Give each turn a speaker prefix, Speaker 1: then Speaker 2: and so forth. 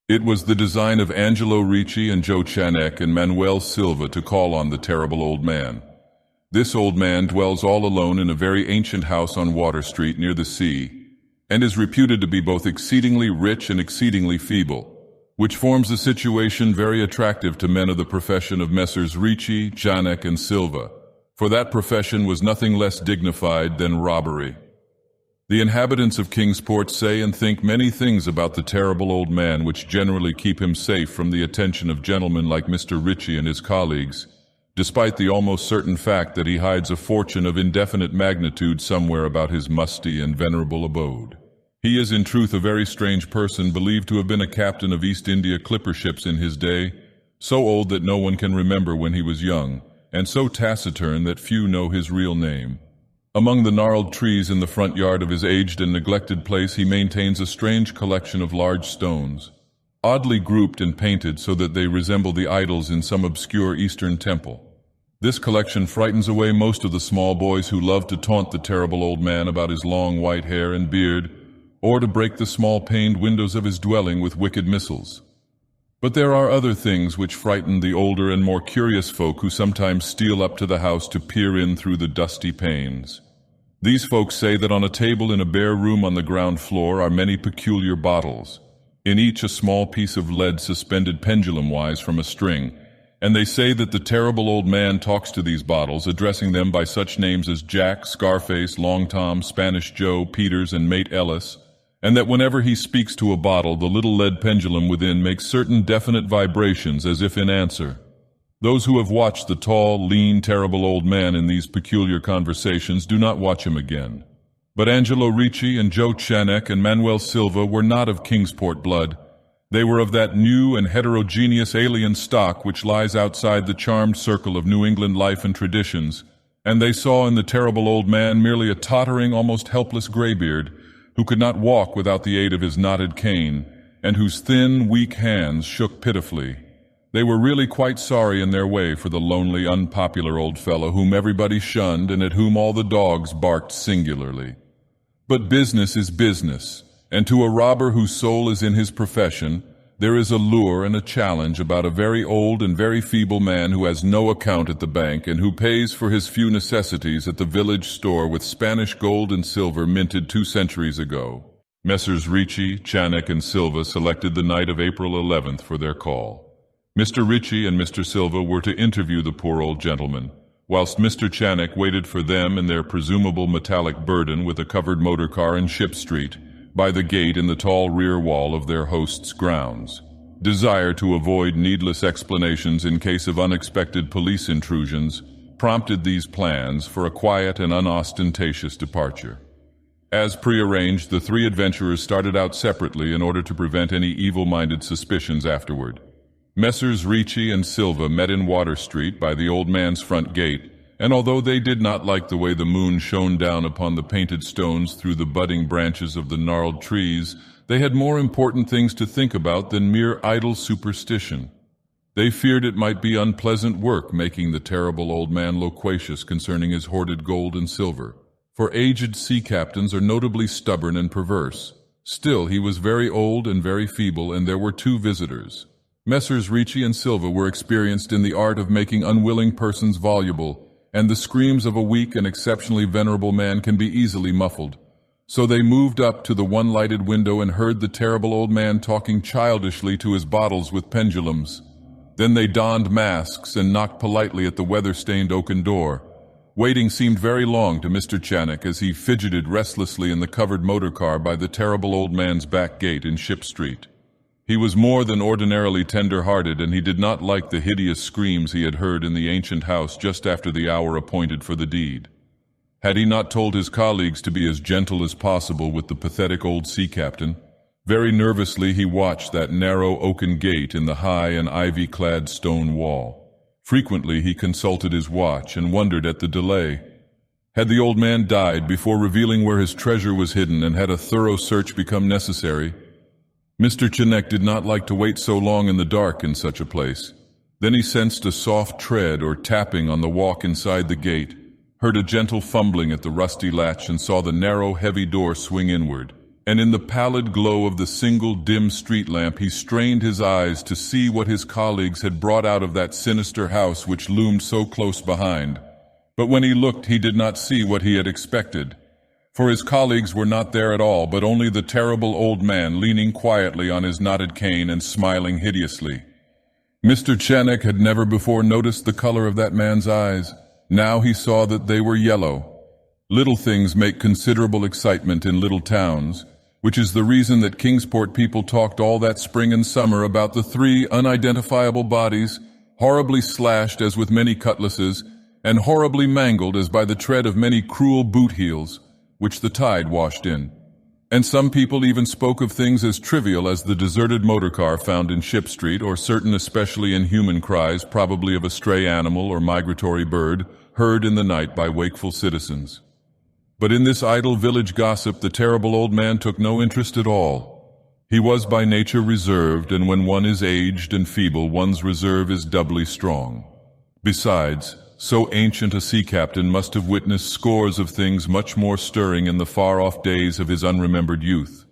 Speaker 1: It was the design of Angelo Ricci and Joe Chanek and Manuel Silva to call on the terrible old man. This old man dwells all alone in a very ancient house on Water Street near the sea, and is reputed to be both exceedingly rich and exceedingly feeble, which forms a situation very attractive to men of the profession of Messrs. Ricci, Chanek, and Silva, for that profession was nothing less dignified than robbery. The inhabitants of Kingsport say and think many things about the terrible old man which generally keep him safe from the attention of gentlemen like Mr. Ricci and his colleagues, despite the almost certain fact that he hides a fortune of indefinite magnitude somewhere about his musty and venerable abode. He is in truth a very strange person, believed to have been a captain of East India clipper ships in his day, so old that no one can remember when he was young, and so taciturn that few know his real name. Among the gnarled trees in the front yard of his aged and neglected place he maintains a strange collection of large stones, oddly grouped and painted so that they resemble the idols in some obscure Eastern temple. This collection frightens away most of the small boys who love to taunt the terrible old man about his long white hair and beard, or to break the small paned windows of his dwelling with wicked missiles. But there are other things which frighten the older and more curious folk who sometimes steal up to the house to peer in through the dusty panes. These folks say that on a table in a bare room on the ground floor are many peculiar bottles, in each a small piece of lead suspended pendulum-wise from a string, and they say that the terrible old man talks to these bottles, addressing them by such names as Jack, Scarface, Long Tom, Spanish Joe, Peters, and Mate Ellis, and that whenever he speaks to a bottle, the little lead pendulum within makes certain definite vibrations as if in answer. Those who have watched the tall, lean, terrible old man in these peculiar conversations do not watch him again. But Angelo Ricci and Joe Chanek and Manuel Silva were not of Kingsport blood. They were of that new and heterogeneous alien stock which lies outside the charmed circle of New England life and traditions, and they saw in the terrible old man merely a tottering, almost helpless graybeard, who could not walk without the aid of his knotted cane, and whose thin, weak hands shook pitifully. They were really quite sorry in their way for the lonely, unpopular old fellow whom everybody shunned and at whom all the dogs barked singularly. But business is business, and to a robber whose soul is in his profession, there is a lure and a challenge about a very old and very feeble man who has no account at the bank and who pays for his few necessities at the village store with Spanish gold and silver minted 2 centuries ago. Messrs. Ricci, Chanek, and Silva selected the night of April 11th for their call. Mr. Ricci and Mr. Silva were to interview the poor old gentleman, whilst Mr. Chanek waited for them and their presumable metallic burden with a covered motor car in Ship Street, by the gate in the tall rear wall of their host's grounds. Desire to avoid needless explanations in case of unexpected police intrusions prompted these plans for a quiet and unostentatious departure. As prearranged, the 3 adventurers started out separately in order to prevent any evil-minded suspicions afterward. Messrs. Ricci and Silva met in Water Street by the old man's front gate, and although they did not like the way the moon shone down upon the painted stones through the budding branches of the gnarled trees, they had more important things to think about than mere idle superstition. They feared it might be unpleasant work making the terrible old man loquacious concerning his hoarded gold and silver, for aged sea captains are notably stubborn and perverse. Still, he was very old and very feeble, and there were 2 visitors. Messrs. Ricci and Silva were experienced in the art of making unwilling persons voluble, and the screams of a weak and exceptionally venerable man can be easily muffled. So they moved up to the one lighted window and heard the terrible old man talking childishly to his bottles with pendulums. Then they donned masks and knocked politely at the weather-stained oaken door. Waiting seemed very long to Mr. Chanek as he fidgeted restlessly in the covered motor car by the terrible old man's back gate in Ship Street. He was more than ordinarily tender-hearted, and he did not like the hideous screams he had heard in the ancient house just after the hour appointed for the deed. Had he not told his colleagues to be as gentle as possible with the pathetic old sea captain? Very nervously he watched that narrow oaken gate in the high and ivy-clad stone wall. Frequently he consulted his watch and wondered at the delay. Had the old man died before revealing where his treasure was hidden, and had a thorough search become necessary? Mr. Chanek did not like to wait so long in the dark in such a place. Then he sensed a soft tread or tapping on the walk inside the gate, heard a gentle fumbling at the rusty latch, and saw the narrow, heavy door swing inward. and in the pallid glow of the single dim street lamp he strained his eyes to see what his colleagues had brought out of that sinister house which loomed so close behind. But when he looked, he did not see what he had expected. For his colleagues were not there at all, but only the terrible old man leaning quietly on his knotted cane and smiling hideously. Mr. Chanek had never before noticed the color of that man's eyes. Now he saw that they were yellow. Little things make considerable excitement in little towns, which is the reason that Kingsport people talked all that spring and summer about the 3 unidentifiable bodies, horribly slashed as with many cutlasses, and horribly mangled as by the tread of many cruel boot heels, which the tide washed in. And some people even spoke of things as trivial as the deserted motor car found in Ship Street, or certain especially inhuman cries, probably of a stray animal or migratory bird, heard in the night by wakeful citizens. But in this idle village gossip the terrible old man took no interest at all. He was by nature reserved, and when one is aged and feeble, one's reserve is doubly strong. Besides, so ancient a sea captain must have witnessed scores of things much more stirring in the far-off days of his unremembered youth.